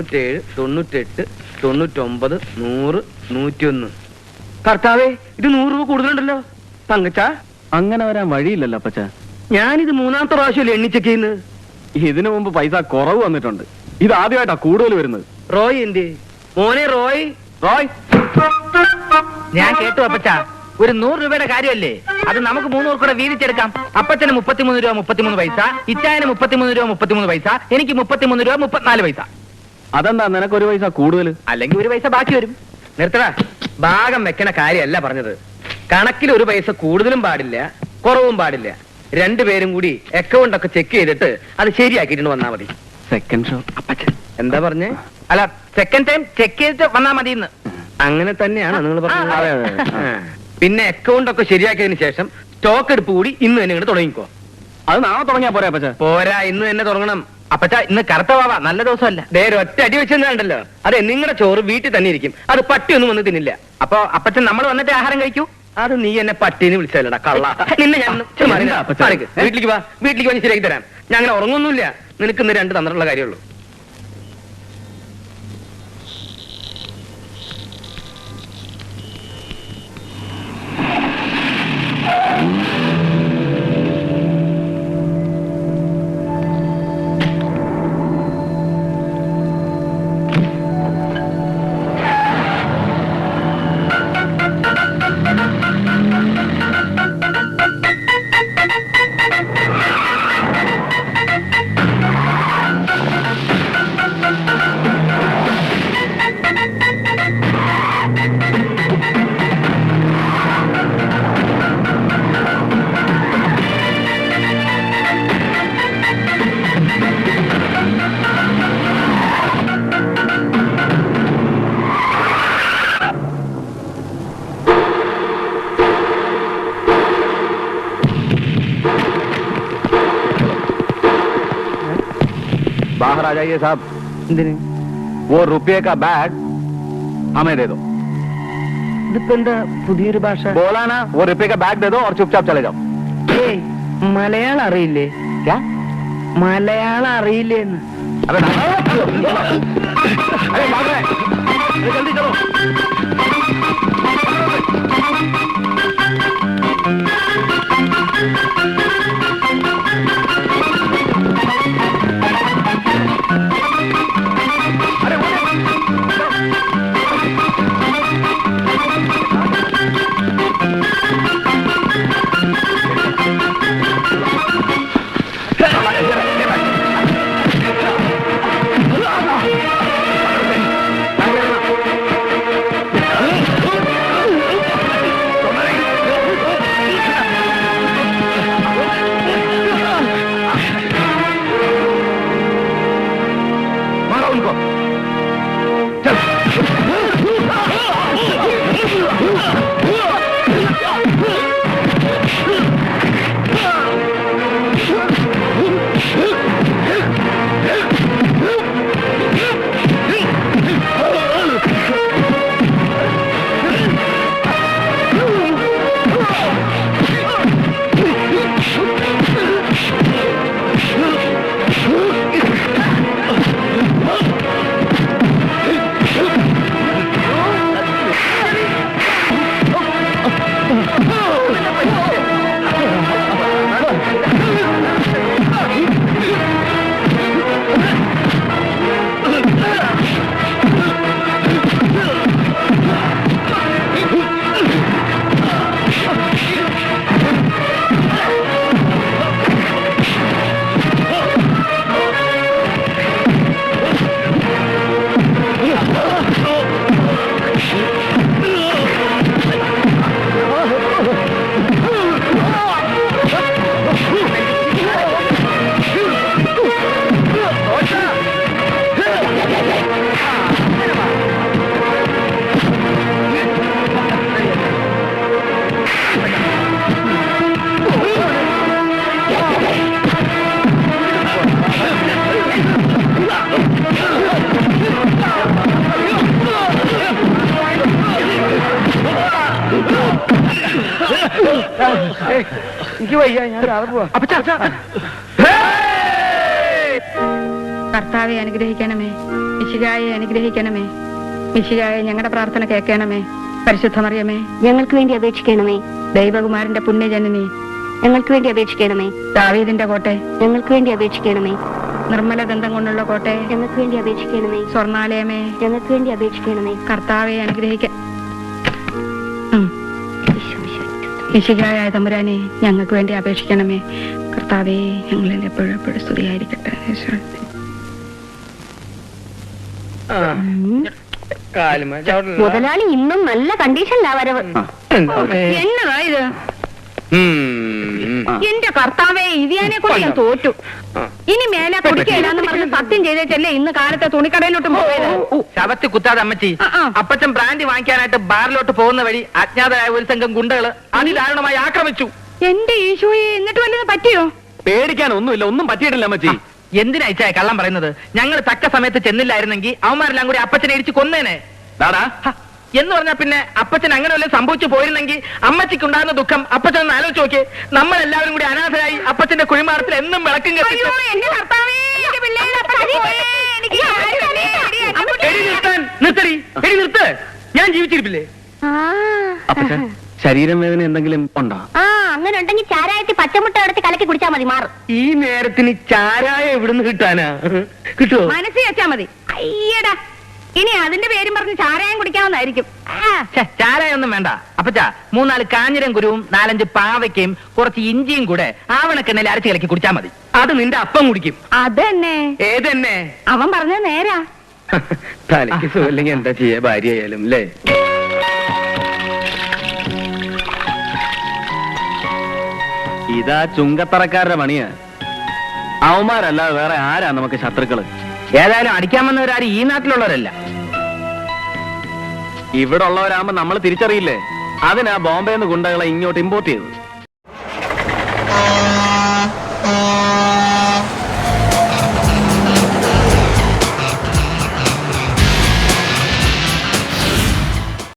97, 98, 99, 100, 101. കർത്താവേ, ഇത് 100 രൂപ കൂടുതലുണ്ടല്ലോ. തങ്കച്ചാ, അങ്ങനെ വരാൻ വഴിയില്ലല്ലോ അപ്പച്ച. ഞാനിത് 3ാമത്തെ പ്രാവശ്യമല്ലേ എണ്ണി ചെക്ക് ചെയ്യുന്നത്. ഇതിനു മുമ്പ് പൈസ കുറവ് വന്നിട്ടുണ്ട്. ഇത് ആദ്യമായിട്ടാ കൂടുതൽ വരുന്നത്. റോയ് എന്തേ? മോനെ റോയ്. റോയ്, ഞാൻ കേട്ടു അപ്പച്ച. ഒരു 100 രൂപയുടെ കാര്യമല്ലേ, അത് നമുക്ക് 3 പേർ കൂടെ വീതിച്ചെടുക്കാം. അപ്പച്ചന് 33 രൂപ 33 പൈസ, ഇച്ചായന് 33 രൂപ 33 പൈസ, എനിക്ക് 33 രൂപ 34 പൈസ. അതെന്താ നിനക്കൊരു പൈസ കൂടുതൽ? അല്ലെങ്കിൽ 1 പൈസ ബാക്കി വരും. നിർത്തടാ, ഭാഗം വെക്കണ കാര്യമല്ല പറഞ്ഞത്. കണക്കിൽ 1 പൈസ കൂടുതലും പാടില്ല, കുറവും പാടില്ല. 2 പേരും കൂടി അക്കൗണ്ട് ഒക്കെ ചെക്ക് ചെയ്തിട്ട് അത് ശരിയാക്കിയിട്ട് വന്നാ മതി. സെക്കൻഡ് ഷോ അപ്പച്ചൻ എന്താ പറഞ്ഞേ? അല്ല, സെക്കൻഡ് ടൈം ചെക്ക് ചെയ്തിട്ട് വന്നാ മതി. അങ്ങനെ തന്നെയാണ് നിങ്ങൾ പറഞ്ഞത്. അതെ, അതെ. പിന്നെ അക്കൗണ്ട് ഒക്കെ ശരിയാക്കിയതിനു ശേഷം സ്റ്റോക്ക് എടുപ്പ് കൂടി ഇന്ന് തന്നെ ഇങ്ങോട്ട് തുടങ്ങിക്കോ. അത് നാളെ തുടങ്ങിയാ പോരാ അപ്പച്ച? പോരാ, ഇന്ന് തന്നെ തുടങ്ങണം. അപ്പച്ച, ഇന്ന് കറുത്ത വാവ, നല്ല ദിവസമല്ല. ഒറ്റ അടി വെച്ചെന്നുണ്ടല്ലോ. അതെ, നിങ്ങളുടെ ചോറ് വീട്ടിൽ തന്നെ ഇരിക്കും. അത് പട്ടിയൊന്നും വന്ന് തിന്നില്ല. അപ്പൊ അപ്പച്ചൻ നമ്മൾ വന്നിട്ട് ആഹാരം കഴിക്കൂ. അത് നീ എന്നെ പട്ടിന്ന് വിളിച്ചല്ലടാ കള്ള. നിന്നെ ഞാൻ വീട്ടിലേക്ക് വാ, വീട്ടിലേക്ക് വന്ന് ശരിയാക്കി തരാം. ഞാൻ അങ്ങനെ ഉറങ്ങൊന്നുമില്ല. നിനക്ക് ഇന്ന് 2 തന്നിട്ടുള്ള കാര്യമുള്ളൂ. बाहर आ जाइए साहब. वो रुपये का बैग हमें दे दो. ഇതിപ്പോ എന്താ പുതിയൊരു ഭാഷ? बोला ना, वो रुपये का बैग दे दो और चुपचाप चले जाओ. മലയാളം അറിയില്ലേ? क्या? മലയാളം അറിയില്ലേന്ന്? अरे अरे भाग रहे हैं. अरे जल्दी चलो. എനിക്ക് വയ്യ, ഞാൻ രാവിലെ പോവാ. കർത്താവെ അനുഗ്രഹിക്കണമേ. മിശിഹായെ അനുഗ്രഹിക്കണമേ. മിശിഹായെ ഞങ്ങളുടെ പ്രാർത്ഥന കേൾക്കണമേ. പരിശുദ്ധമറിയമേ, ഞങ്ങൾക്ക് വേണ്ടി അപേക്ഷിക്കണമേ. ദൈവകുമാരന്റെ പുണ്യജനനി, ഞങ്ങൾക്ക് വേണ്ടി അപേക്ഷിക്കണമേ. ദാവീദിന്റെ കോട്ടെ, ഞങ്ങൾക്ക് വേണ്ടി അപേക്ഷിക്കണമേ. നിർമ്മല ദന്തം കൊണ്ടുള്ള കോട്ടെ, ഞങ്ങൾക്ക് വേണ്ടി അപേക്ഷിക്കണമേ. സ്വർണാലയമേ, ഞങ്ങൾക്ക് വേണ്ടി അപേക്ഷിക്കണമേ. കർത്താവെ അനുഗ്രഹിക്ക. മിശിഹായായ തമ്പുരാനെ, ഞങ്ങൾക്ക് വേണ്ടി അപേക്ഷിക്കണമേ. കർത്താവെ, ഞങ്ങളിൽ എപ്പോഴും എപ്പോഴും സ്തുതിയായിരിക്കട്ടെ. മുതലാളി ഇന്നും നല്ല കണ്ടീഷനിലാ വരവ്. എന്നതാ ഇത്? എന്റെ കർത്താവെ, ഇതിയാനെ കൊണ്ട് ഞാൻ തോറ്റു. ഇനി മേലെ കുടിക്കയില്ലാന്ന് പറഞ്ഞ് സത്യം ചെയ്തേച്ചല്ലേ ഇന്ന് കാലത്തെ തുണിക്കടയിലോട്ട് പോയത്. ശവത്തി കുത്താതെ അമ്മച്ചി. അപ്പച്ചൻ ബ്രാൻഡി വാങ്ങിക്കാനായിട്ട് ബാറിലോട്ട് പോകുന്ന വഴി അജ്ഞാതരായ ഒരു സംഘം ഗുണ്ടകള് അതിദാരുണമായി ആക്രമിച്ചു. എന്റെ ഈശോയെ, എന്നിട്ട് വല്ലതും പറ്റിയോ? പേടിക്കാൻ ഒന്നുമില്ല, ഒന്നും പറ്റിയിട്ടില്ല അമ്മച്ചി. എന്തിനാ ഇച്ചായ കള്ളം പറയുന്നത്? ഞങ്ങൾ തക്ക സമയത്ത് ചെന്നില്ലായിരുന്നെങ്കിൽ അവന്മാരെല്ലാം കൂടി അപ്പച്ചനെ ഇടിച്ച് കൊന്നേനെ. ദാടാ, എന്ന് പറഞ്ഞാൽ പിന്നെ അപ്പച്ചൻ അങ്ങനെ വല്ലതും സംഭവിച്ചു പോയിരുന്നെങ്കിൽ അമ്മച്ചിക്ക് ഉണ്ടാകുന്ന ദുഃഖം അപ്പച്ചൻ ഒന്ന് ആലോചിച്ച് നോക്കിയേ. നമ്മളെല്ലാവരും കൂടി അനാഥരായി അപ്പച്ചന്റെ കുഴിമാടത്തിൽ എന്നും വിളക്കും കത്തിച്ച്. എന്റെ കർത്താവേ, എന്റെ പിള്ളേരുടെ അപ്പച്ചൻ പോയേ. എനിക്ക് ആരും തന്നെ എടി നിർത്താൻ, നിർത്തടി, എടി നിർത്ത്. ഞാൻ ജീവിച്ചിരിപ്പില്ലേ? അപ്പച്ചൻ ശരീരം വേദന എന്തെങ്കിലും ഉണ്ടോ? അങ്ങനെ ഉണ്ടെങ്കിൽ ചാരായത്തിൽ പച്ചമുട്ട എടുത്ത് കലക്കി കുടിച്ചാ മതി, മാറും. ഈ നേരത്തിന് ചാരായ എവിടുന്ന് കിട്ടാനാ? കിട്ടുമോ? മനസ്സിൽ വെച്ചാ മതി. അയ്യടാ, ഇനി അതിന്റെ പേരും പറഞ്ഞ് ചാരായം കുടിക്കാവുന്നതായിരിക്കും. ചാരായൊന്നും വേണ്ട അപ്പച്ചാ. 3-4 കാഞ്ഞിരം കുരുവും 4-5 പാവയ്ക്കയും കുറച്ച് ഇഞ്ചിയും കൂടെ ആവണക്കെണ്ണയിൽ അരച്ച് കലക്കി കുടിച്ചാ മതി. അത് നിന്റെ അപ്പം കുടിക്കും. അതന്നെ ഏതെന്നെ? അവൻ പറഞ്ഞത് നേരാ. തലയ്ക്ക് സുഖമില്ലെങ്കിൽ എന്താ ചെയ്യാ, ഭാര്യ ആയാലും അല്ലേ? ഇതാ ചുങ്കത്തറക്കാരുടെ പണിയാ. അവന്മാരല്ലാതെ വേറെ ആരാ നമുക്ക് ശത്രുക്കള്? ഏതായാലും അടിക്കാൻ വന്നവരാരും ഈ നാട്ടിലുള്ളവരല്ല. ഇവിടെ ഉള്ളവരാകുമ്പോ നമ്മൾ തിരിച്ചറിയില്ലേ? അതിനാ ബോംബെന്ന് ഗുണ്ടകളെ ഇങ്ങോട്ട് ഇമ്പോർട്ട് ചെയ്തത്.